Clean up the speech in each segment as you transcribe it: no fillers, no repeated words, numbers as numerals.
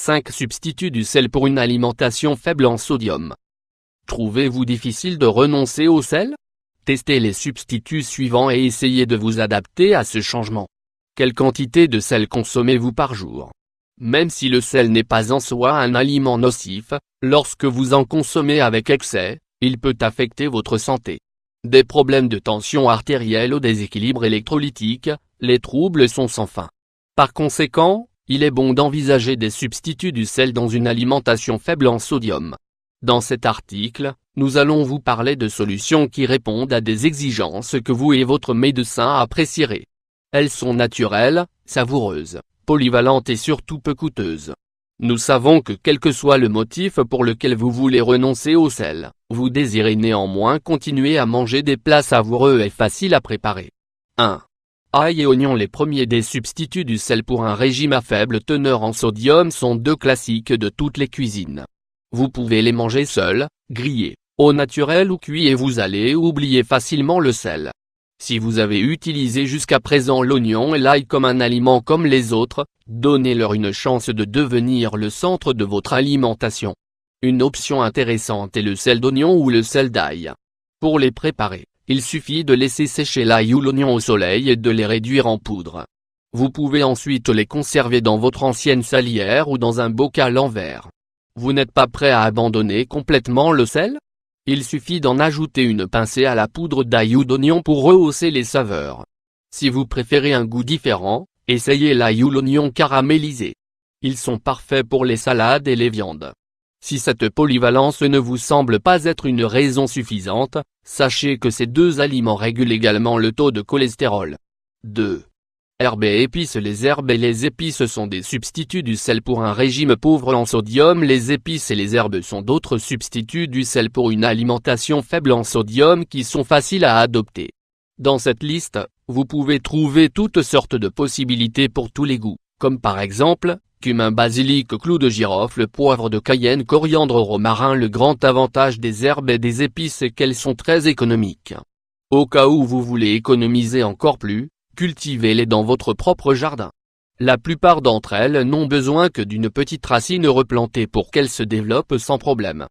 5 substituts du sel pour une alimentation faible en sodium. Trouvez-vous difficile de renoncer au sel? Testez les substituts suivants et essayez de vous adapter à ce changement. Quelle quantité de sel consommez-vous par jour? Même si le sel n'est pas en soi un aliment nocif, lorsque vous en consommez avec excès, il peut affecter votre santé. Des problèmes de tension artérielle au déséquilibre électrolytique, les troubles sont sans fin. Par conséquent, il est bon d'envisager des substituts du sel dans une alimentation faible en sodium. Dans cet article, nous allons vous parler de solutions qui répondent à des exigences que vous et votre médecin apprécierez. Elles sont naturelles, savoureuses, polyvalentes et surtout peu coûteuses. Nous savons que quel que soit le motif pour lequel vous voulez renoncer au sel, vous désirez néanmoins continuer à manger des plats savoureux et faciles à préparer. 1. Ail et oignon. Les premiers des substituts du sel pour un régime à faible teneur en sodium sont deux classiques de toutes les cuisines. Vous pouvez les manger seuls, grillés, au naturel ou cuits et vous allez oublier facilement le sel. Si vous avez utilisé jusqu'à présent l'oignon et l'ail comme un aliment comme les autres, donnez-leur une chance de devenir le centre de votre alimentation. Une option intéressante est le sel d'oignon ou le sel d'ail. Pour les préparer, il suffit de laisser sécher l'ail ou l'oignon au soleil et de les réduire en poudre. Vous pouvez ensuite les conserver dans votre ancienne salière ou dans un bocal en verre. Vous n'êtes pas prêt à abandonner complètement le sel? Il suffit d'en ajouter une pincée à la poudre d'ail ou d'oignon pour rehausser les saveurs. Si vous préférez un goût différent, essayez l'ail ou l'oignon caramélisé. Ils sont parfaits pour les salades et les viandes. Si cette polyvalence ne vous semble pas être une raison suffisante, sachez que ces deux aliments régulent également le taux de cholestérol. 2. Herbes et épices. Les herbes et les épices sont des substituts du sel pour un régime pauvre en sodium. Les épices et les herbes sont d'autres substituts du sel pour une alimentation faible en sodium qui sont faciles à adopter. Dans cette liste, vous pouvez trouver toutes sortes de possibilités pour tous les goûts, comme par exemple, cumin, basilic, clou de girofle, poivre de Cayenne, coriandre, romarin. Le grand avantage des herbes et des épices est qu'elles sont très économiques. Au cas où vous voulez économiser encore plus, cultivez-les dans votre propre jardin. La plupart d'entre elles n'ont besoin que d'une petite racine replantée pour qu'elles se développent sans problème.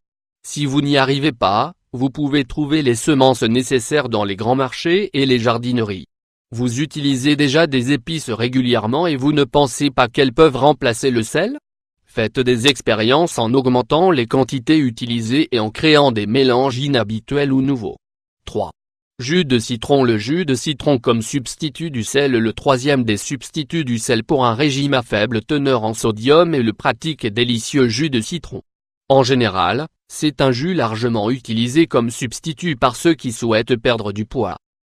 Si vous n'y arrivez pas, vous pouvez trouver les semences nécessaires dans les grands marchés et les jardineries. Vous utilisez déjà des épices régulièrement et vous ne pensez pas qu'elles peuvent remplacer le sel? Faites des expériences en augmentant les quantités utilisées et en créant des mélanges inhabituels ou nouveaux. 3. Jus de citron. Le jus de citron comme substitut du sel. Le troisième des substituts du sel pour un régime à faible teneur en sodium est le pratique et délicieux jus de citron. En général, c'est un jus largement utilisé comme substitut par ceux qui souhaitent perdre du poids.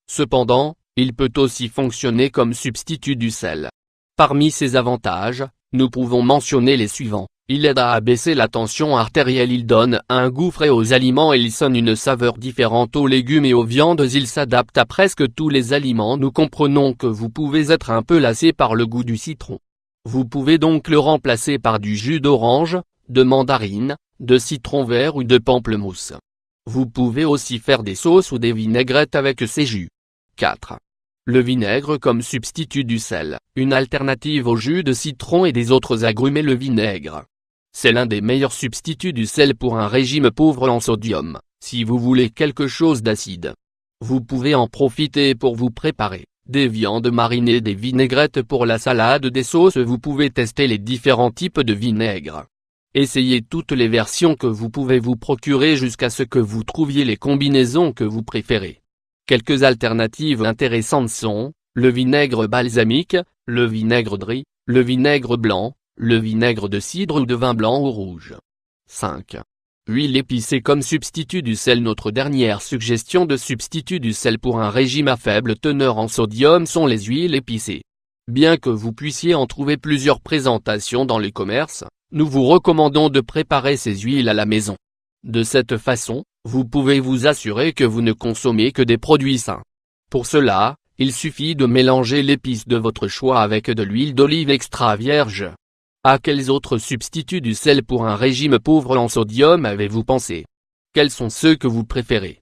Cependant, il peut aussi fonctionner comme substitut du sel. Parmi ses avantages, nous pouvons mentionner les suivants. Il aide à abaisser la tension artérielle, il donne un goût frais aux aliments et il sonne une saveur différente aux légumes et aux viandes. Il s'adapte à presque tous les aliments. Nous comprenons que vous pouvez être un peu lassé par le goût du citron. Vous pouvez donc le remplacer par du jus d'orange, de mandarine, de citron vert ou de pamplemousse. Vous pouvez aussi faire des sauces ou des vinaigrettes avec ces jus. 4. Le vinaigre comme substitut du sel, une alternative au jus de citron et des autres agrumes. Le vinaigre, c'est l'un des meilleurs substituts du sel pour un régime pauvre en sodium. Si vous voulez quelque chose d'acide, vous pouvez en profiter pour vous préparer des viandes marinées, des vinaigrettes pour la salade, des sauces. Vous pouvez tester les différents types de vinaigre. Essayez toutes les versions que vous pouvez vous procurer jusqu'à ce que vous trouviez les combinaisons que vous préférez. Quelques alternatives intéressantes sont le vinaigre balsamique, le vinaigre de riz, le vinaigre blanc, le vinaigre de cidre ou de vin blanc ou rouge. 5. Huile épicée comme substitut du sel. Notre dernière suggestion de substitut du sel pour un régime à faible teneur en sodium sont les huiles épicées. Bien que vous puissiez en trouver plusieurs présentations dans le commerce, nous vous recommandons de préparer ces huiles à la maison. De cette façon, vous pouvez vous assurer que vous ne consommez que des produits sains. Pour cela, il suffit de mélanger l'épice de votre choix avec de l'huile d'olive extra vierge. À quels autres substituts du sel pour un régime pauvre en sodium avez-vous pensé? Quels sont ceux que vous préférez?